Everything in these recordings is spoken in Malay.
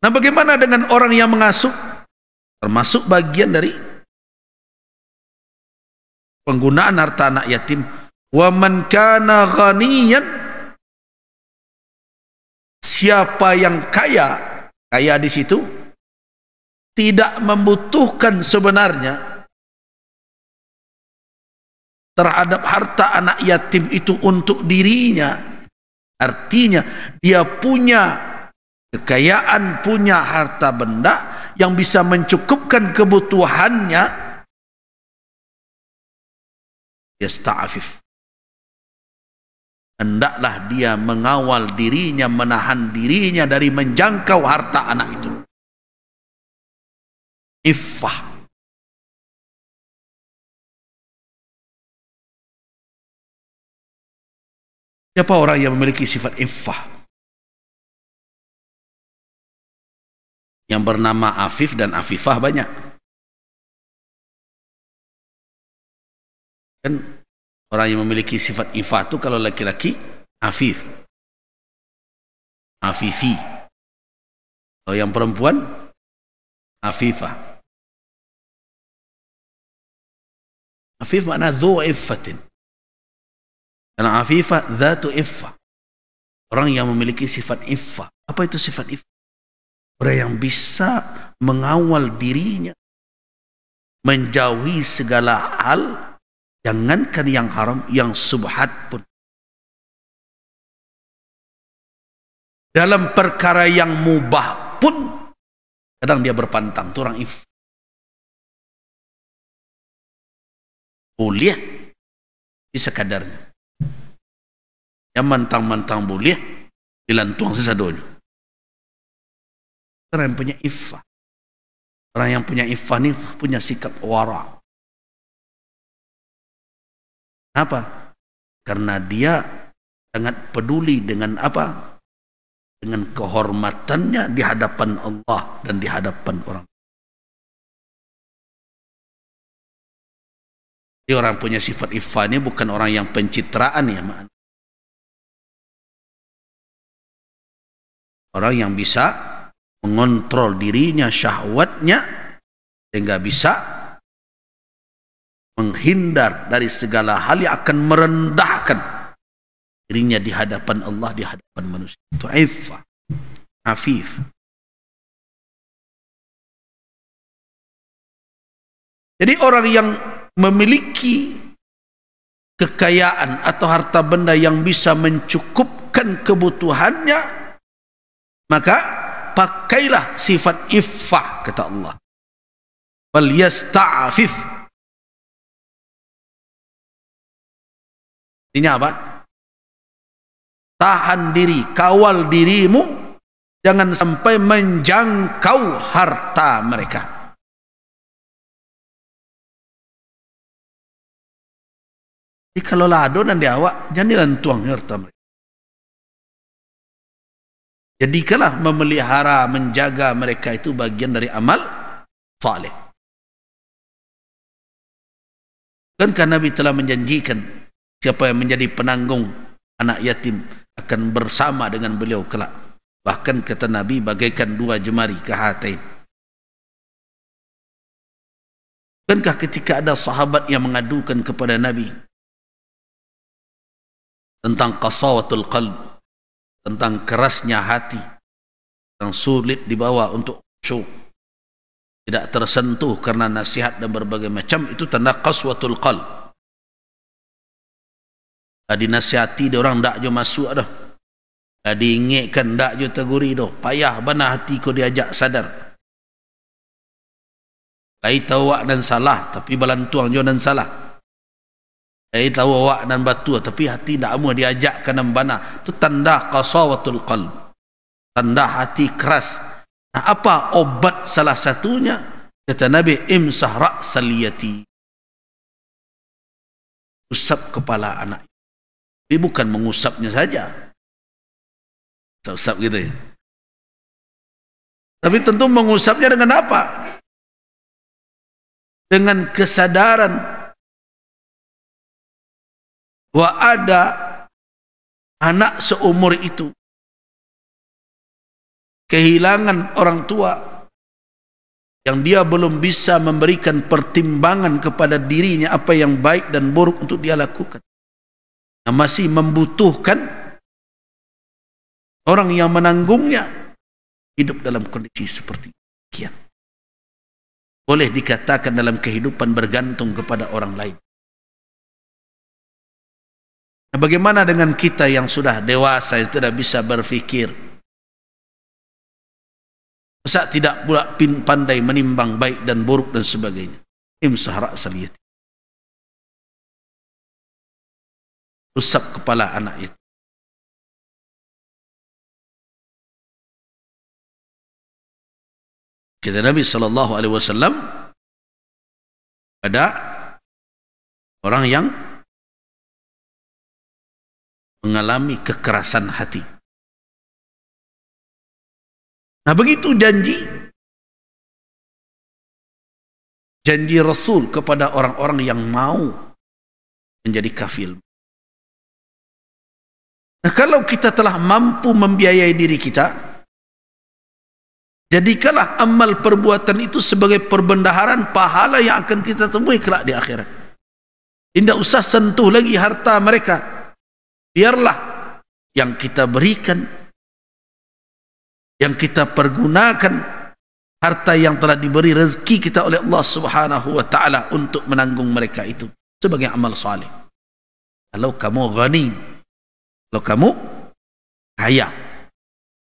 Nah, bagaimana dengan orang yang mengasuh? Termasuk bagian dari penggunaan harta anak yatim. Wa man kana ghaniyan, siapa yang kaya, kaya di situ tidak membutuhkan sebenarnya terhadap harta anak yatim itu untuk dirinya. Artinya dia punya kekayaan, punya harta benda yang bisa mencukupkan kebutuhannya. Yasta'afif, hendaklah dia mengawal dirinya, menahan dirinya dari menjangkau harta anak itu. Iffah. Siapa orang yang memiliki sifat iffah? Yang bernama Afif dan Afifah banyak. Kan orang yang memiliki sifat iffah itu kalau laki-laki Afif, Afifi. Kalau yang perempuan Afifah. Afif makna dhu iffatin. Karena Afifah dhatu iffah. Orang yang memiliki sifat iffah. Apa itu sifat iffah? Orang yang bisa mengawal dirinya, menjauhi segala hal, jangankan yang haram, yang subhat pun. Dalam perkara yang mubah pun kadang dia berpantang. Itu orang iffah. Boleh bisa kadarnya. Yang mantang-mantang boleh dilantuang sesadonya. Orang yang punya iffah. Orang yang punya iffah ini punya sikap wara. Apa? Karena dia sangat peduli dengan apa? Dengan kehormatannya di hadapan Allah dan di hadapan orang. Jadi orang punya sifat iffah ini bukan orang yang pencitraan ya, makna. Orang yang bisa mengontrol dirinya, syahwatnya, sehingga bisa menghindar dari segala hal yang akan merendahkan dirinya di hadapan Allah, di hadapan manusia. Itu iffah, afif. Jadi orang yang memiliki kekayaan atau harta benda yang bisa mencukupkan kebutuhannya, maka pakailah sifat iffah, kata Allah. Wal yasta'afif. Artinya apa? Tahan diri, kawal dirimu, jangan sampai menjangkau harta mereka. Jadi kalau lado dan diawak, jangan dilantuang harta mereka. Jadikanlah memelihara, menjaga mereka itu bagian dari amal saleh. Dan karena Nabi telah menjanjikan siapa yang menjadi penanggung anak yatim akan bersama dengan beliau kelak. Bahkan kata Nabi bagaikan dua jemari kahatain. Bukankah ketika ada sahabat yang mengadukan kepada Nabi tentang qasawatul qalb, tentang kerasnya hati yang sulit dibawa untuk khusyuk, tidak tersentuh karena nasihat dan berbagai macam, itu tanda qaswatul qalb. Dinasihati dia orang tak jo masuk dah, diingatkan tak jo teguri dah, payah bana hati kau diajak sadar. Lai tahu awak dan salah tapi balantuang jo dan salah. Lai tahu awak dan batu tapi hati tak mau diajak kena bana. Itu tanda qasawatul qalb, tanda hati keras. Nah, apa obat salah satunya? Kata Nabi, imsah ra'sal yatim, usap kepala anak. Tapi bukan mengusapnya saja, usap gitu ya. Tapi tentu mengusapnya dengan apa? Dengan kesadaran bahwa ada anak seumur itu kehilangan orang tua, yang dia belum bisa memberikan pertimbangan kepada dirinya apa yang baik dan buruk untuk dia lakukan, yang masih membutuhkan orang yang menanggungnya, hidup dalam kondisi seperti demikian. Boleh dikatakan dalam kehidupan bergantung kepada orang lain. Nah, bagaimana dengan kita yang sudah dewasa, yang tidak bisa berfikir? Masa tidak pula pandai menimbang baik dan buruk dan sebagainya? Imsah ra'sal yatim. Usap kepala anak itu. Kata Nabi SAW, ada orang yang mengalami kekerasan hati. Nah, begitu janji Rasul kepada orang-orang yang mau menjadi kafil. Nah, kalau kita telah mampu membiayai diri kita, jadikanlah amal perbuatan itu sebagai perbendaharaan pahala yang akan kita temui kelak di akhirat. Tidak usah sentuh lagi harta mereka. Biarlah yang kita berikan, yang kita pergunakan harta yang telah diberi rezeki kita oleh Allah Subhanahu wa taala untuk menanggung mereka itu sebagai amal saleh. Kalau kamu ghani, kalau kamu kaya,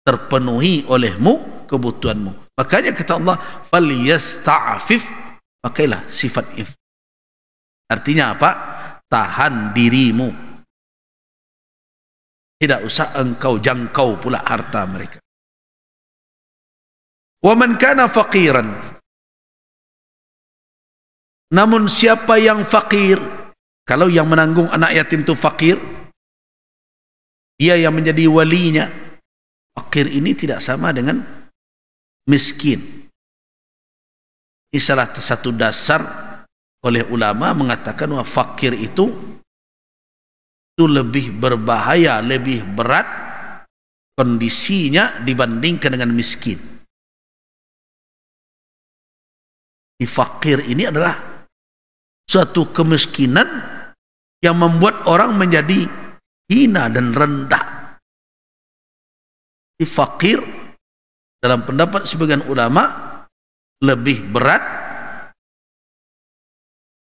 terpenuhi olehmu kebutuhanmu, makanya kata Allah, falyasta'fif, pakailah sifat if. Artinya apa? Tahan dirimu, tidak usah engkau jangkau pula harta mereka. Wa man kana faqiran, namun siapa yang fakir, kalau yang menanggung anak yatim itu fakir, dia yang menjadi walinya. Fakir ini tidak sama dengan miskin. Ini salah satu dasar oleh ulama mengatakan bahwa fakir itu lebih berbahaya, lebih berat kondisinya dibandingkan dengan miskin. Fakir ini adalah suatu kemiskinan yang membuat orang menjadi hina dan rendah. Fakir dalam pendapat sebagian ulama lebih berat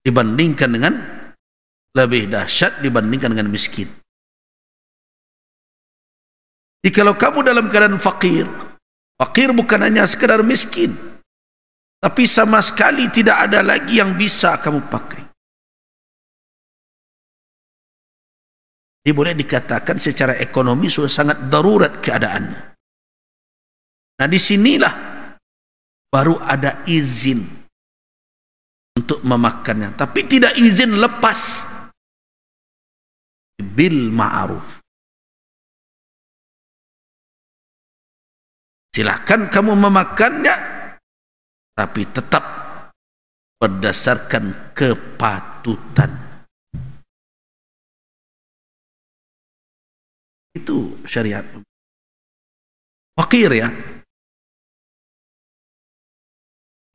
dibandingkan dengan, lebih dahsyat dibandingkan dengan miskin. Jadi kalau kamu dalam keadaan fakir, fakir bukan hanya sekadar miskin, tapi sama sekali tidak ada lagi yang bisa kamu pakai. Jadi boleh dikatakan secara ekonomi sudah sangat darurat keadaannya. Nah, disinilah baru ada izin untuk memakannya, tapi tidak izin lepas, bil ma'ruf. Silakan kamu memakannya, tapi tetap berdasarkan kepatutan. Itu syariat. Fakir ya,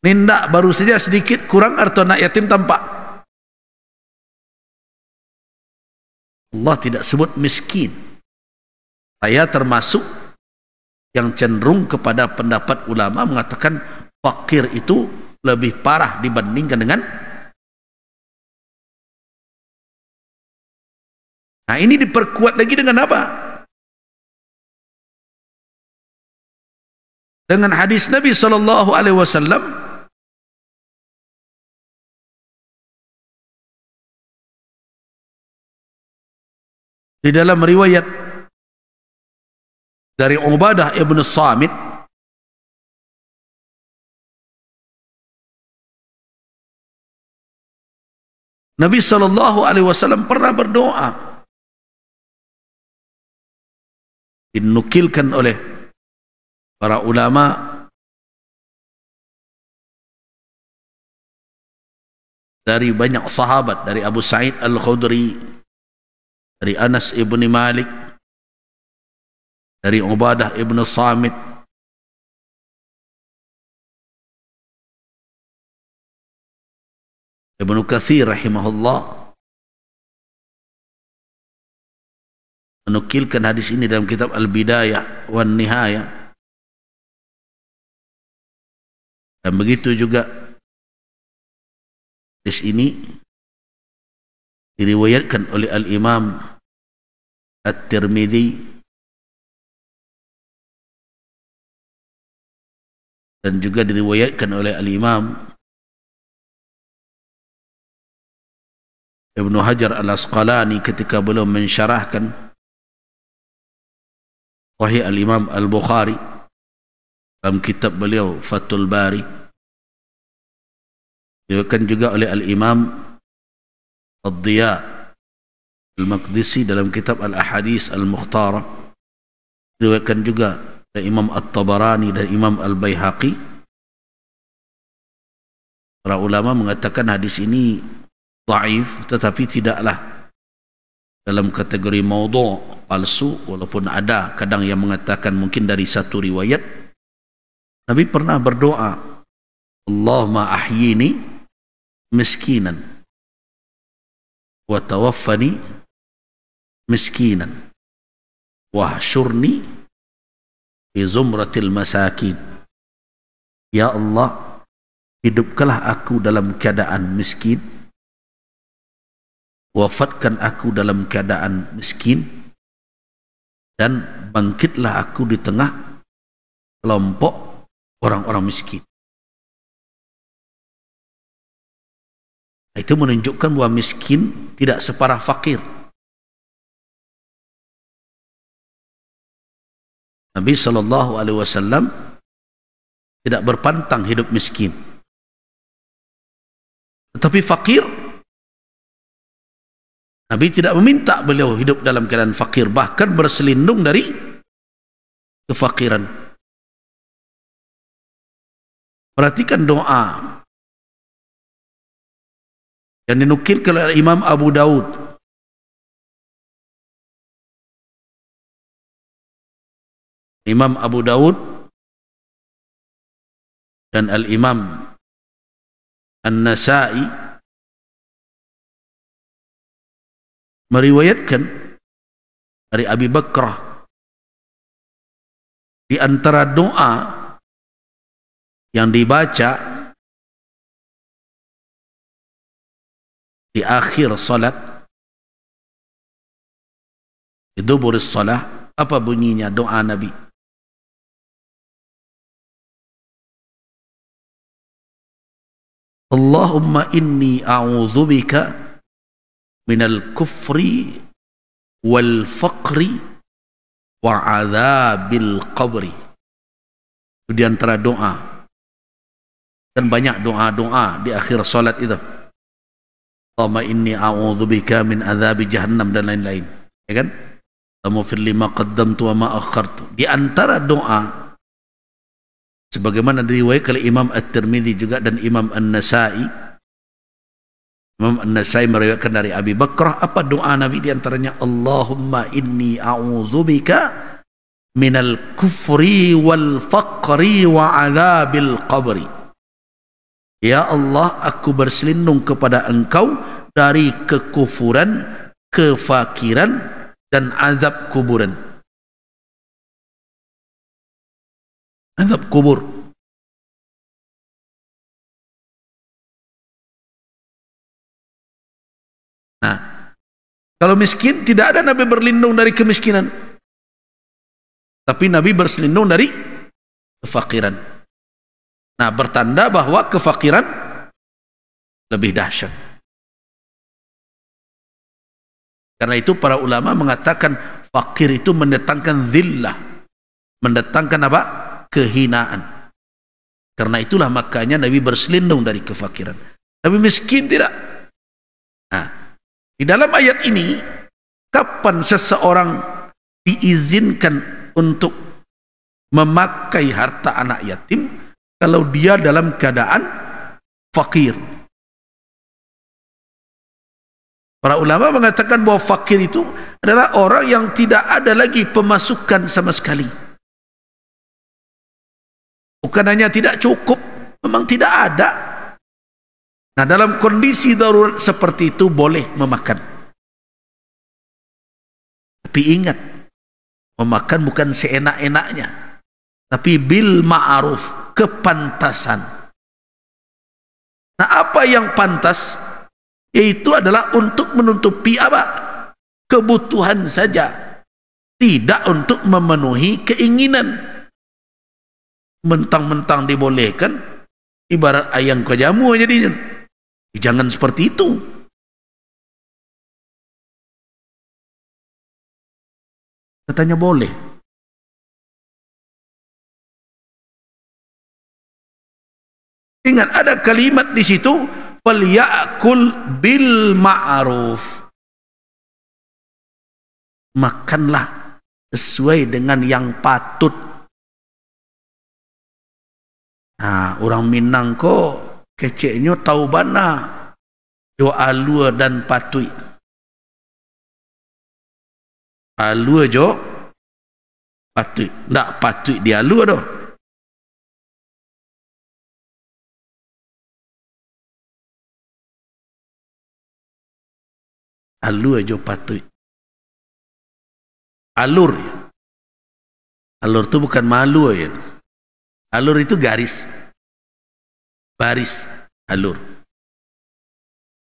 nindak baru saja sedikit kurang atau anak yatim tampak. Allah tidak sebut miskin. Saya termasuk yang cenderung kepada pendapat ulama mengatakan fakir itu lebih parah dibandingkan dengan. Nah, ini diperkuat lagi dengan apa? Dengan hadis Nabi SAW di dalam riwayat dari Ubadah ibn Samit, Nabi SAW pernah berdoa, dinukilkan oleh para ulama dari banyak sahabat, dari Abu Sa'id Al-Khudri, dari Anas ibn Malik, dari Ubadah ibn Samit, Ibnu Katsir rahimahullah menukilkan hadis ini dalam kitab Al-Bidayah wan Nihayah. Dan begitu juga hadis ini diriwayatkan oleh Al-Imam At-Tirmidzi dan juga diriwayatkan oleh Al-Imam Ibnu Hajar Al-Asqalani ketika belum mensyarahkan Sahih Al-Imam Al-Bukhari dalam kitab beliau Fathul Bari. Diriwayatkan juga oleh Al-Imam Ad-Diya Al-Maqdisi dalam kitab Al-Ahadits Al-Mukhtara. Diriwayatkan juga oleh Imam At-Tabarani dan Imam Al-Baihaqi. Para ulama mengatakan hadis ini dhaif, tetapi tidaklah dalam kategori maudhu', palsu, walaupun ada kadang yang mengatakan mungkin dari satu riwayat. Nabi pernah berdoa, Allahumma ahyini miskinan wa tawaffani miskinan wahsyurni fi zumratil masakin. Ya Allah, hidupkanlah aku dalam keadaan miskin, wafatkan aku dalam keadaan miskin, dan bangkitlah aku di tengah kelompok orang-orang miskin. Itu menunjukkan bahwa miskin tidak separah fakir. Nabi SAW tidak berpantang hidup miskin. Tetapi fakir, Nabi tidak meminta beliau hidup dalam keadaan fakir, bahkan berselindung dari kefakiran. Perhatikan doa yang dinukilkan oleh Imam Abu Daud. Imam Abu Daud dan Al-Imam An-Nasa'i meriwayatkan dari Abi Bakrah, di antara doa yang dibaca di akhir salat, di dubur salat, apa bunyinya doa Nabi? Allahumma inni a'udzubika minal kufri wal faqri wa adzabil qabri. Itu di antara doa. Dan banyak doa-doa di akhir salat itu. Allahumma inni a'udzubika min adzabi jahannam dan lain-lain. Ya kan? Allahumma lima qaddamtu wa ma akhartu. Di antara doa sebagaimana diriwayatkan oleh Imam At-Tirmidzi juga dan Imam An-Nasa'i. Imam An-Nasa'i meriwayatkan dari Abi Bakrah, apa doa Nabi di antaranya? Allahumma inni a'udzubika minal kufri wal faqri wa adzabil qabri. Ya Allah, aku berselindung kepada Engkau dari kekufuran, kefakiran, dan azab kuburan. Azab kubur. Nah, kalau miskin tidak ada Nabi berlindung dari kemiskinan, tapi Nabi berselindung dari kefakiran. Nah, bertanda bahwa kefakiran lebih dahsyat. Karena itu para ulama mengatakan fakir itu mendatangkan zillah, mendatangkan apa? Kehinaan. Karena itulah makanya Nabi berselindung dari kefakiran. Tapi miskin tidak. Nah, di dalam ayat ini, kapan seseorang diizinkan untuk memakai harta anak yatim kalau dia dalam keadaan fakir? Para ulama mengatakan bahwa fakir itu adalah orang yang tidak ada lagi pemasukan sama sekali. Bukan hanya tidak cukup, memang tidak ada. Nah, dalam kondisi darurat seperti itu boleh memakan. Tapi ingat, memakan bukan seenak-enaknya, tapi bil ma'ruf, kepantasan. Nah, apa yang pantas? Yaitu adalah untuk menutupi apa? Kebutuhan saja, tidak untuk memenuhi keinginan. Mentang-mentang dibolehkan, ibarat ayam kejamu jadinya. Jangan seperti itu. Katanya boleh. Ingat, ada kalimat di situ, falyakul bil ma'ruf. Makanlah sesuai dengan yang patut. Nah, orang Minang kok keceknya tahu bana jo alur dan patut. Alur jo patut, ndak patut dia alur doh. Alur jo patut. Alur ya. Alur itu bukan malu ya. Alur itu garis. Baris, alur.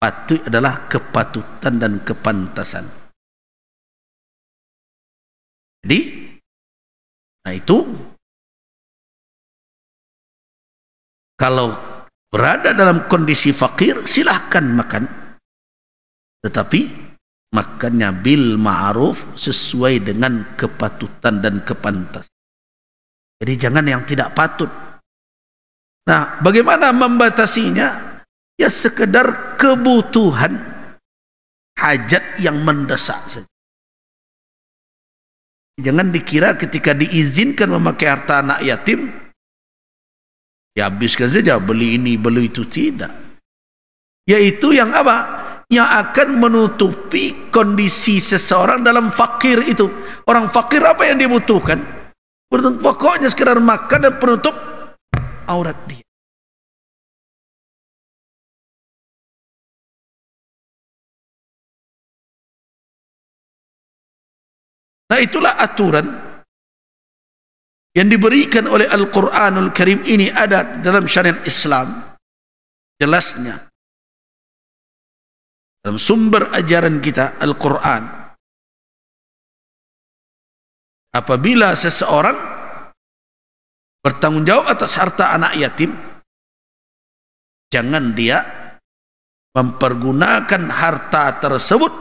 Patut adalah kepatutan dan kepantasan. Jadi, nah itu, kalau berada dalam kondisi fakir, silahkan makan. Tetapi, makannya bil ma'ruf, sesuai dengan kepatutan dan kepantasan. Jadi jangan yang tidak patut. Nah, bagaimana membatasinya? Ya sekedar kebutuhan, hajat yang mendesak saja. Jangan dikira ketika diizinkan memakai harta anak yatim, ya habiskan saja, beli ini, beli itu. Tidak. Yaitu yang apa? Yang akan menutupi kondisi seseorang dalam fakir itu. Orang fakir apa yang dibutuhkan? Pokoknya sekedar makan dan penutup aurat dia. Nah, itulah aturan yang diberikan oleh Al-Quranul Karim. Ini ada dalam syariat Islam jelasnya dalam sumber ajaran kita, Al-Quran. Apabila seseorang bertanggung jawab atas harta anak yatim, jangan dia mempergunakan harta tersebut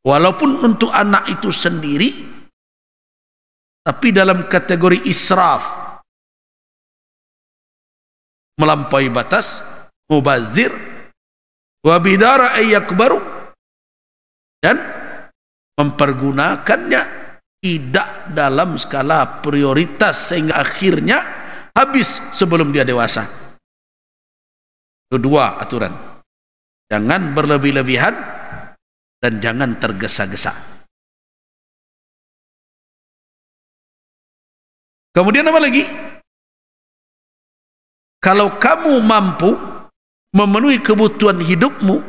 walaupun untuk anak itu sendiri, tapi dalam kategori israf, melampaui batas, mubazir, wabidara ayyakbaru, dan mempergunakannya tidak dalam skala prioritas sehingga akhirnya habis sebelum dia dewasa. Kedua aturan, jangan berlebih-lebihan dan jangan tergesa-gesa. Kemudian apa lagi? Kalau kamu mampu memenuhi kebutuhan hidupmu,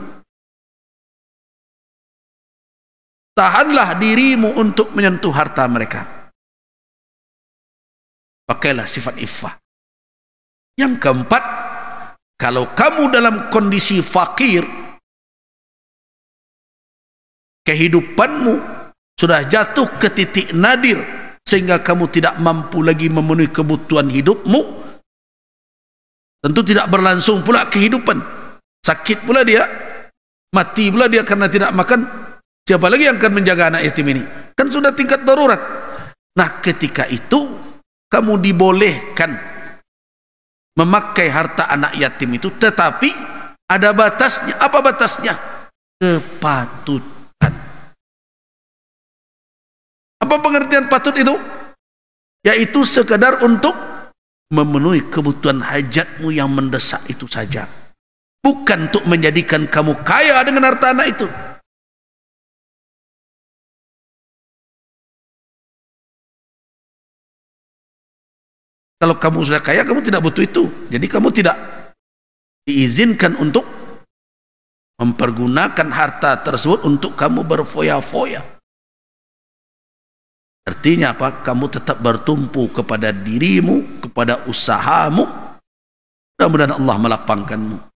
tahanlah dirimu untuk menyentuh harta mereka. Pakailah sifat iffah. Yang keempat, kalau kamu dalam kondisi fakir, kehidupanmu sudah jatuh ke titik nadir sehingga kamu tidak mampu lagi memenuhi kebutuhan hidupmu, tentu tidak berlangsung pula kehidupan. Sakit pula dia, mati pula dia karena tidak makan. Siapa lagi yang akan menjaga anak yatim ini? Kan sudah tingkat darurat. Nah, ketika itu kamu dibolehkan memakai harta anak yatim itu, tetapi ada batasnya. Apa batasnya? Kepatutan. Apa pengertian patut itu? Yaitu sekadar untuk memenuhi kebutuhan hajatmu yang mendesak itu saja. Bukan untuk menjadikan kamu kaya dengan harta anak itu. Kalau kamu sudah kaya, kamu tidak butuh itu. Jadi kamu tidak diizinkan untuk mempergunakan harta tersebut untuk kamu berfoya-foya. Artinya apa? Kamu tetap bertumpu kepada dirimu, kepada usahamu. Mudah-mudahan Allah melapangkanmu.